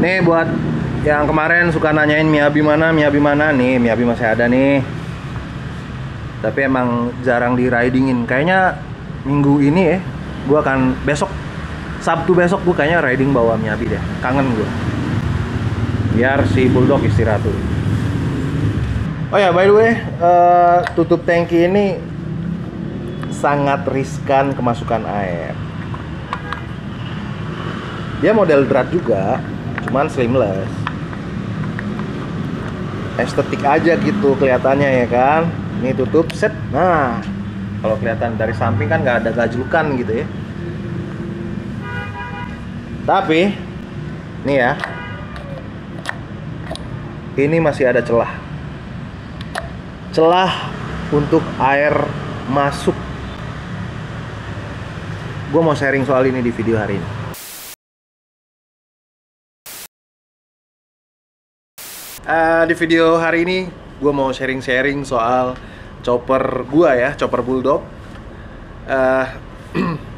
Nih buat yang kemarin suka nanyain Miyabi mana nih, Miyabi masih ada nih. Tapi emang jarang di ridingin. Kayaknya minggu ini gue akan Sabtu besok gue kayaknya riding bawa Miyabi deh. Kangen gue. Biar si Bulldog istirahat dulu. Oh ya, by the way, tutup tangki ini sangat riskan kemasukan air. Dia model drat juga, cuman slimless. Estetik aja gitu kelihatannya ya kan. Ini tutup set. Nah, kalau kelihatan dari samping kan nggak ada gajlukan gitu ya. Tapi nih ya, ini masih ada celah untuk air masuk. Gue mau sharing soal ini di video hari ini. Di video hari ini gue mau sharing soal chopper chopper Bulldog.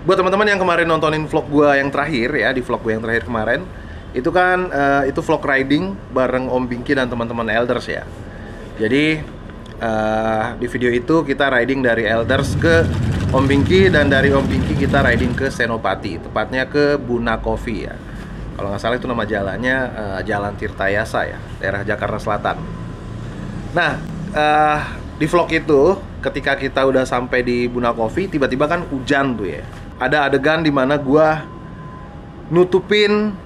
Buat teman-teman yang kemarin nontonin vlog gue yang terakhir ya, di vlog gue yang terakhir kemarin, itu kan itu vlog riding bareng Om Pinky dan teman-teman Elders ya. Jadi di video itu kita riding dari Elders ke Om Pinky, dan dari Om Pinky kita riding ke Senopati, tepatnya ke Buna Coffee ya. Kalau nggak salah itu nama jalannya Jalan Tirtayasa ya, daerah Jakarta Selatan. Nah, di vlog itu ketika kita udah sampai di Buna Coffee, tiba-tiba kan hujan tuh ya. Ada adegan dimana gua nutupin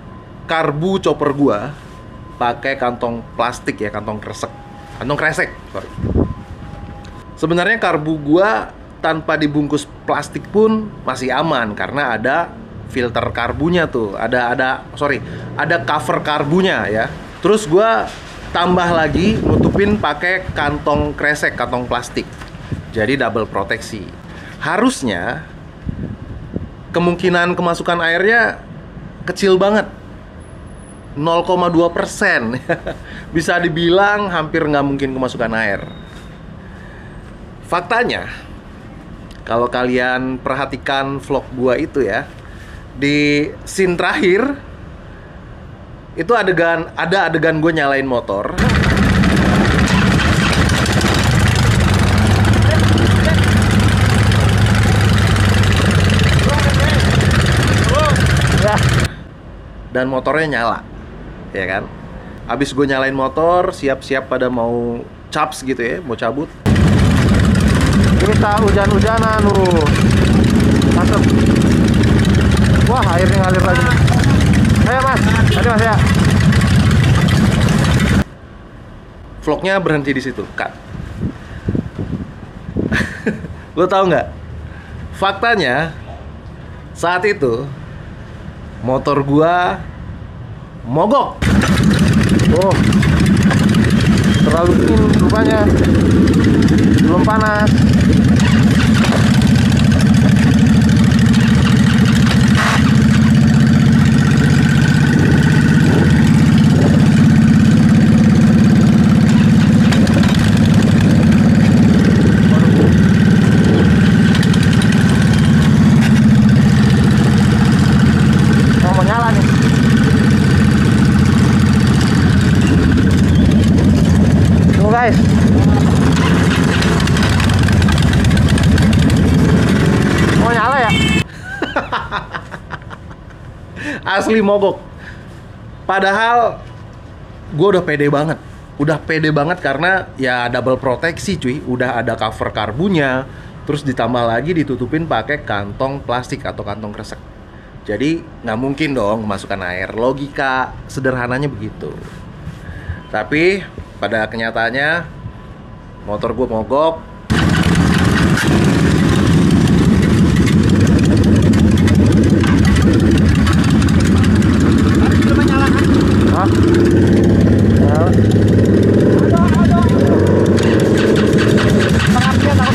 karbu chopper gua pakai kantong plastik ya, kantong kresek, sorry. Sebenarnya karbu gua tanpa dibungkus plastik pun masih aman karena ada filter karbunya tuh, ada cover karbunya ya. Terus gua tambah lagi nutupin pakai kantong kresek, kantong plastik. Jadi double proteksi. Harusnya kemungkinan kemasukan airnya kecil banget. 0,2%. Bisa dibilang hampir nggak mungkin kemasukan air. Faktanya, kalau kalian perhatikan vlog gua itu ya, di scene terakhir itu ada adegan gue nyalain motor. Dan motornya nyala, ya kan? Abis gue nyalain motor, siap-siap pada mau caps gitu ya, mau cabut. Kita hujan-hujanan loh. Mantap. Wah, airnya ngalir lagi. Ayo mas, tadi mas ya. Vlognya berhenti di situ, cut. Lo tau nggak? Faktanya saat itu motor gua mogok. Oh, terlalu dingin rupanya, belum panas. Guys, mau nyala ya? Asli mogok. Padahal gue udah pede banget karena ya double proteksi cuy, udah ada cover karbunya, terus ditambah lagi ditutupin pakai kantong plastik atau kantong kresek. Jadi nggak mungkin dong masukkan air, logika sederhananya begitu. Tapi pada kenyataannya motor gue mogok. Hah?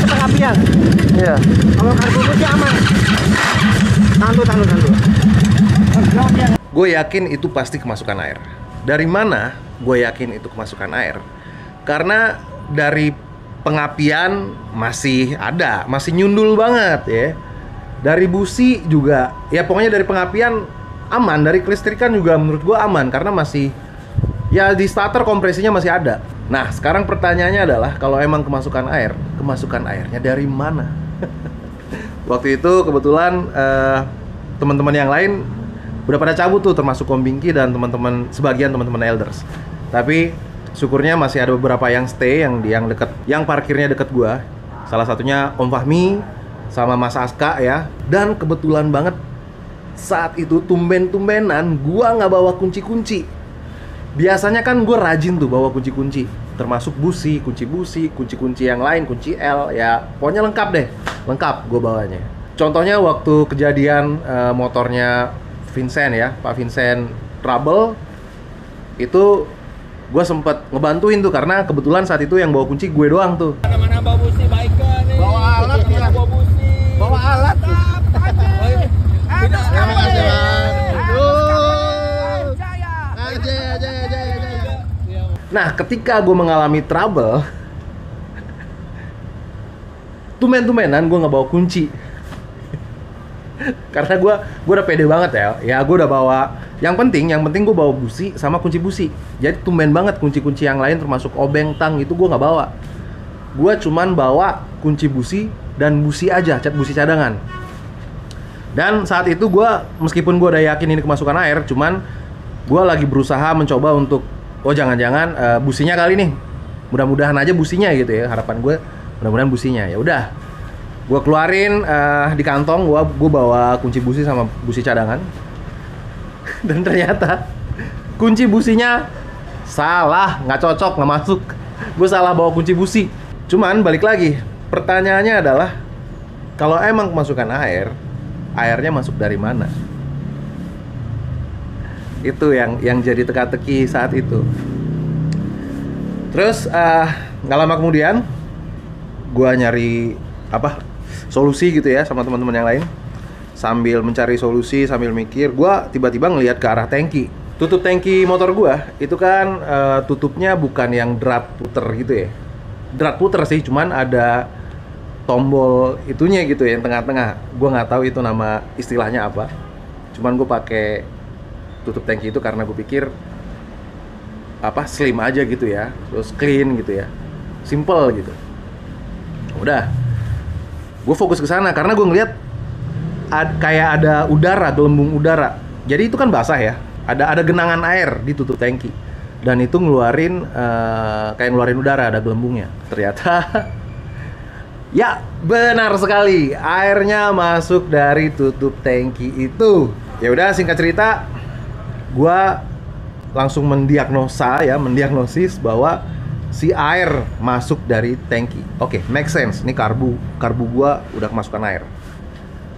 Pengapian. Iya. Kalau karbunya aman. Tahan. Gue yakin itu pasti kemasukan air. Dari mana gue yakin itu kemasukan air? Karena dari pengapian masih ada, masih nyundul banget ya. Dari busi juga, ya pokoknya dari pengapian aman. Dari kelistrikan juga menurut gua aman karena masih ya di starter kompresinya masih ada. Nah, sekarang pertanyaannya adalah kalau emang kemasukan airnya dari mana? Waktu itu kebetulan teman-teman yang lain udah pada cabut tuh, termasuk Om Bingki dan sebagian teman-teman elders. Tapi syukurnya masih ada beberapa yang stay, yang parkirnya deket gua. Salah satunya Om Fahmi sama Mas Aska ya. Dan kebetulan banget saat itu tumben-tumbenan gua nggak bawa kunci-kunci. Biasanya kan gue rajin tuh bawa kunci-kunci, termasuk kunci-kunci yang lain, kunci L, ya pokoknya lengkap deh, lengkap gue bawanya. Contohnya waktu kejadian motornya Vincent ya, Pak Vincent trouble, itu gue sempet ngebantuin tuh karena kebetulan saat itu yang bawa kunci gue doang tuh. Mana bawa busi baikkan nih. Bawa alat ya. Bawa busi. Bawa alat. Nah, ketika gue mengalami trouble, tumben-tumbenan gue nggak bawa kunci. Karena gue udah pede banget ya gue udah bawa. Yang penting gue bawa busi sama kunci busi. Jadi tumben banget kunci-kunci yang lain termasuk obeng, tang itu gue nggak bawa. Gue cuman bawa kunci busi dan busi aja, busi cadangan. Dan saat itu gue, meskipun gue udah yakin ini kemasukan air, cuman gue lagi berusaha mencoba untuk jangan-jangan businya kali nih, mudah-mudahan aja businya gitu ya, harapan gue mudah-mudahan businya. Ya udah, gue keluarin di kantong, gue bawa kunci busi sama busi cadangan. Dan ternyata kunci businya salah, nggak cocok, nggak masuk. Gue salah bawa kunci busi. Cuman balik lagi, pertanyaannya adalah kalau emang kemasukan airnya masuk dari mana? Itu yang jadi teka-teki saat itu. Terus nggak lama kemudian gue nyari solusi gitu ya sama teman-teman yang lain. Sambil mencari solusi, sambil mikir, gue tiba-tiba ngelihat ke arah tangki. Tutup tangki motor gue itu kan tutupnya bukan yang drat puter gitu ya. Drat puter sih, cuman ada tombol itunya gitu ya, yang tengah-tengah. Gue nggak tahu itu nama istilahnya apa. Cuman gue pakai tutup tangki itu karena gue pikir slim aja gitu ya, terus clean gitu ya, simple gitu. Udah, gue fokus ke sana karena gue ngeliat kayak ada udara, gelembung udara. Jadi itu kan basah ya, ada genangan air di tutup tangki dan itu ngeluarin kayak ngeluarin udara, ada gelembungnya. Ternyata ya benar sekali, airnya masuk dari tutup tangki itu. Ya udah, singkat cerita, gue langsung mendiagnosis bahwa si air masuk dari tangki. Oke, make sense. Ini karbu gue udah kemasukan air.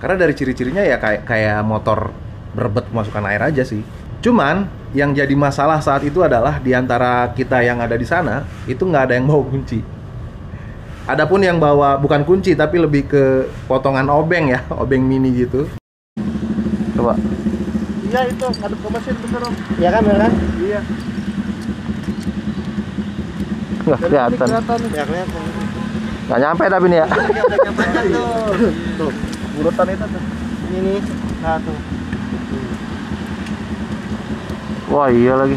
Karena dari ciri-cirinya ya kayak motor berebet kemasukan air aja sih. Cuman yang jadi masalah saat itu adalah di antara kita yang ada di sana itu nggak ada yang bawa kunci. Adapun yang bawa bukan kunci tapi lebih ke potongan obeng ya, obeng mini gitu. Coba. Iya itu, ngadep ke mesin bener Om. Iya kan, bener kan? Iya. Nggak kelihatan. Ya kelihatan. Nggak nyampe tapi nih ya. Iya udah nyampe tuh. Tuh, urutan itu tuh. Ini, nah tuh. Wah iya lagi.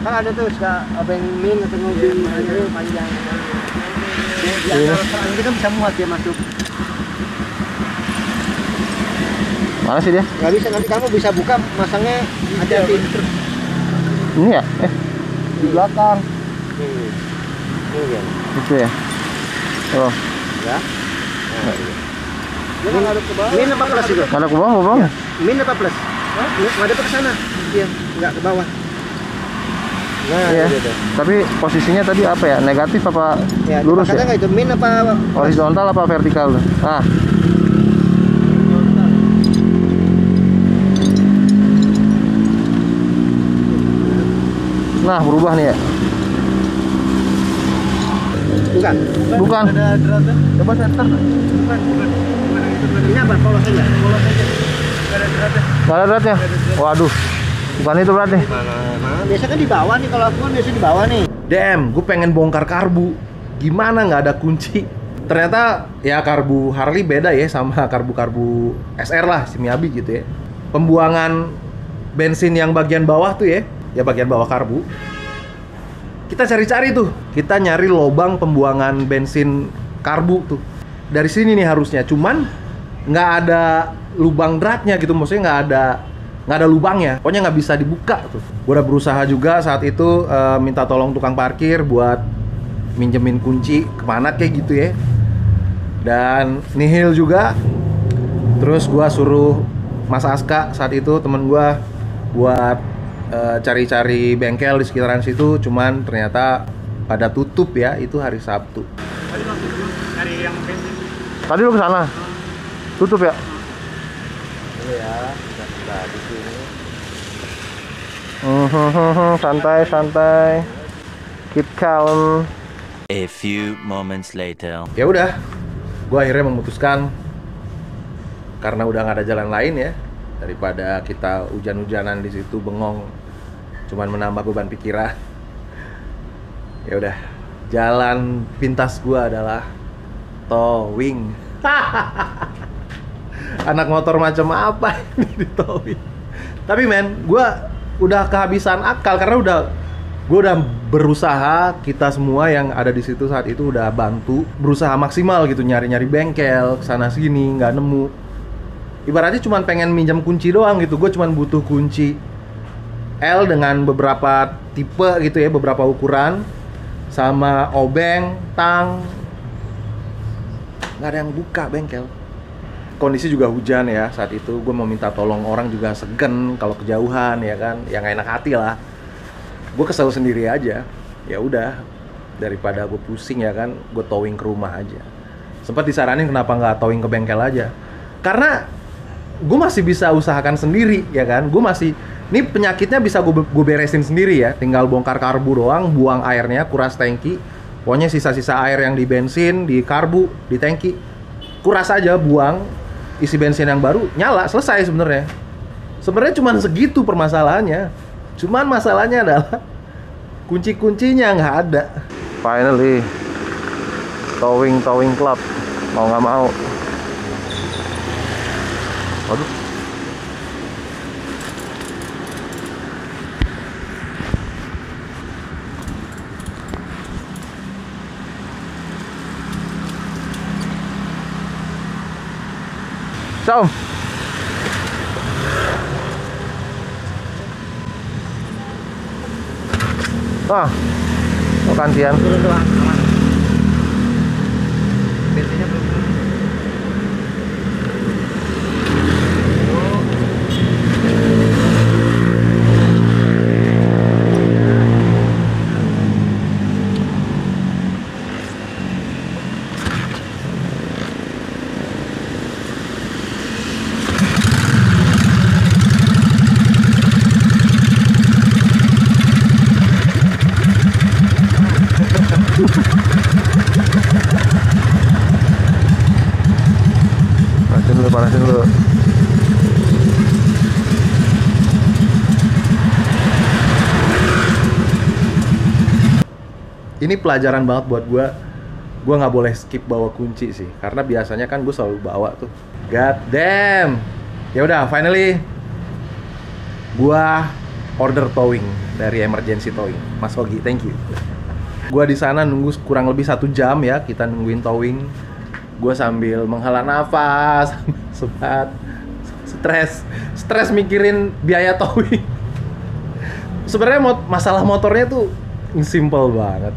Kan ada tuh obeng min atau mobil panjang. Dia nanti kan bisa muat dia masuk. Mana sih dia? Nggak bisa, nanti kamu bisa buka masangnya ada di Ini ya? di belakang. Ini ya. Itu ya? Oh. Ya. Nah, dia ngadep ke bawah. Min apa plus itu? Ada ke bawah, bawah? Min apa plus? Ngadep ke sana. Iya, nggak ke bawah. Nah, Iya. gitu. Tapi posisinya tadi apa ya? Negatif apa Ya, lurus ya? nggak itu min apa Horizontal apa vertikal? Ah. Nah, berubah nih ya? bukan? Bukan. Ada dratnya. Coba center. Bukan. Ini apa? Polos aja. Polos aja. Nggak ada dratnya. Nggak ada dratnya? Waduh. Bukan itu berarti. Mana? Biasa kan di bawah nih, kalau aku kan biasa di bawah nih. DM, gue pengen bongkar karbu. Gimana nggak ada kunci? Ternyata ya karbu Harley beda ya sama karbu-karbu SR lah, si Miyabi gitu ya. Pembuangan bensin yang bagian bawah tuh ya bagian bawah karbu. Kita cari-cari tuh, kita nyari lubang pembuangan bensin karbu tuh. Dari sini nih harusnya, cuman nggak ada lubang dratnya gitu, maksudnya nggak ada lubangnya, pokoknya nggak bisa dibuka tuh. Gue udah berusaha juga saat itu minta tolong tukang parkir buat minjemin kunci kemana kayak gitu ya, dan nihil juga. Terus gue suruh Mas Aska saat itu temen gue buat cari-cari bengkel di sekitaran situ, cuman ternyata pada tutup ya, itu hari Sabtu. Tadi langsung cari yang bensin. Tadi lu kesana? Tutup ya? Dulu ya, udah di sini. Santai. Keep calm. A few moments later. Ya udah, gue akhirnya memutuskan karena udah nggak ada jalan lain ya, daripada kita hujan-hujanan di situ bengong, cuman menambah beban pikiran. Ya udah, jalan pintas gue adalah towing. Anak motor macam apa ini di towing? Tapi men, gue udah kehabisan akal karena gue udah berusaha, kita semua yang ada di situ saat itu udah bantu, berusaha maksimal gitu, nyari-nyari bengkel sana sini, nggak nemu. Ibaratnya cuma pengen minjam kunci doang gitu. Gue cuma butuh kunci L dengan beberapa tipe gitu ya, beberapa ukuran, sama obeng, tang. Nggak ada yang buka bengkel. Kondisi juga hujan ya saat itu. Gue mau minta tolong orang juga segen kalau kejauhan ya kan, yang enak hati lah. Gue kesel sendiri aja. Ya udah, daripada gue pusing ya kan, gue towing ke rumah aja. Sempat disaranin kenapa nggak towing ke bengkel aja, karena gue masih bisa usahakan sendiri ya kan. Gue masih, ini penyakitnya bisa gue beresin sendiri ya. Tinggal bongkar karbu doang, buang airnya, kuras tangki. Pokoknya sisa-sisa air yang di bensin, di karbu, di tangki, kuras aja, buang, isi bensin yang baru, nyala, selesai sebenarnya. Sebenarnya cuma segitu permasalahannya. Cuman masalahnya adalah kunci-kuncinya nggak ada. Finally, towing club, mau nggak mau. Waduh. Ciao. Ah, mau gantian. Turun doang, aman. Bensinnya belum. Panasin dulu. Ini pelajaran banget buat gue. Gue nggak boleh skip bawa kunci sih, karena biasanya kan gue selalu bawa tuh. God damn. Ya udah, finally gue order towing dari Emergency Towing. Mas Hogi, thank you. Gue di sana nunggu kurang lebih 1 jam ya, kita nungguin towing. Gue sambil menghela nafas, sempat stres mikirin biaya towing. Sebenarnya masalah motornya tuh simple banget,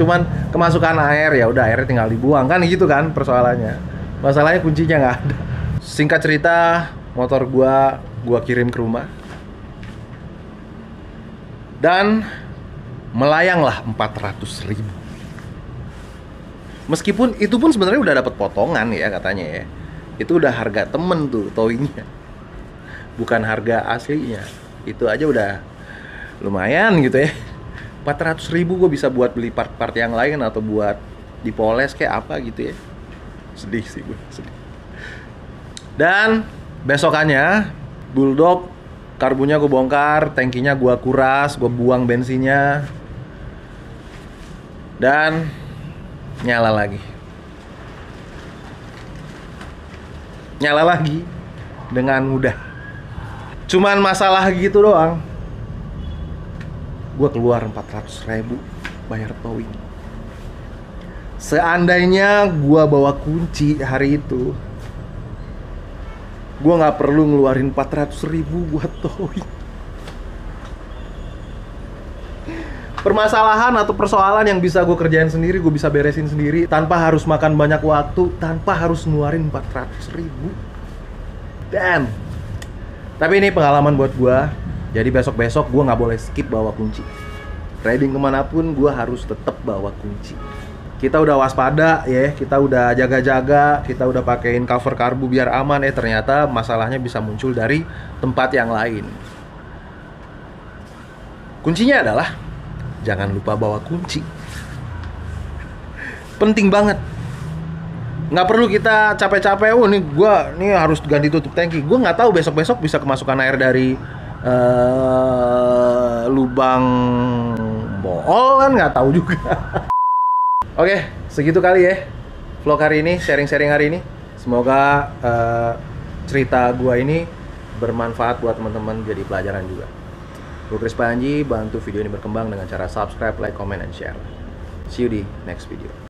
cuman kemasukan air, ya udah airnya tinggal dibuang kan gitu kan persoalannya. Masalahnya kuncinya nggak ada. Singkat cerita, motor gua kirim ke rumah dan melayanglah 400.000. Meskipun itu pun sebenarnya udah dapat potongan ya katanya ya. Itu udah harga temen tuh towingnya, bukan harga aslinya. Itu aja udah lumayan gitu ya. 400.000 gue bisa buat beli part-part yang lain atau buat dipoles kayak apa gitu ya. Sedih sih gue, sedih. Dan besokannya Bulldog, karbunya gue bongkar, tangkinya gue kuras, gue buang bensinnya, dan nyala lagi dengan mudah. Cuman masalah gitu doang. Gue keluar 400.000 bayar towing. Seandainya gue bawa kunci hari itu, gue nggak perlu ngeluarin 400.000 buat towing. Permasalahan atau persoalan yang bisa gue kerjain sendiri, gue bisa beresin sendiri tanpa harus makan banyak waktu, tanpa harus ngeluarin 400.000. Damn. Tapi ini pengalaman buat gue. Jadi besok-besok gue nggak boleh skip bawa kunci. Riding kemanapun gue harus tetap bawa kunci. Kita udah waspada ya, kita udah jaga-jaga, kita udah pakein cover karbu biar aman. Ternyata masalahnya bisa muncul dari tempat yang lain. Kuncinya adalah jangan lupa bawa kunci. Penting banget. Nggak perlu kita capek-capek, oh nih gua nih harus ganti tutup tangki. Gua nggak tahu besok-besok bisa kemasukan air dari lubang bool kan, nggak tahu juga. Oke, segitu kali ya vlog hari ini, sharing-sharing hari ini. Semoga cerita gua ini bermanfaat buat teman-teman, jadi pelajaran juga. Gue Chris Panji, bantu video ini berkembang dengan cara subscribe, like, comment, and share. See you di next video.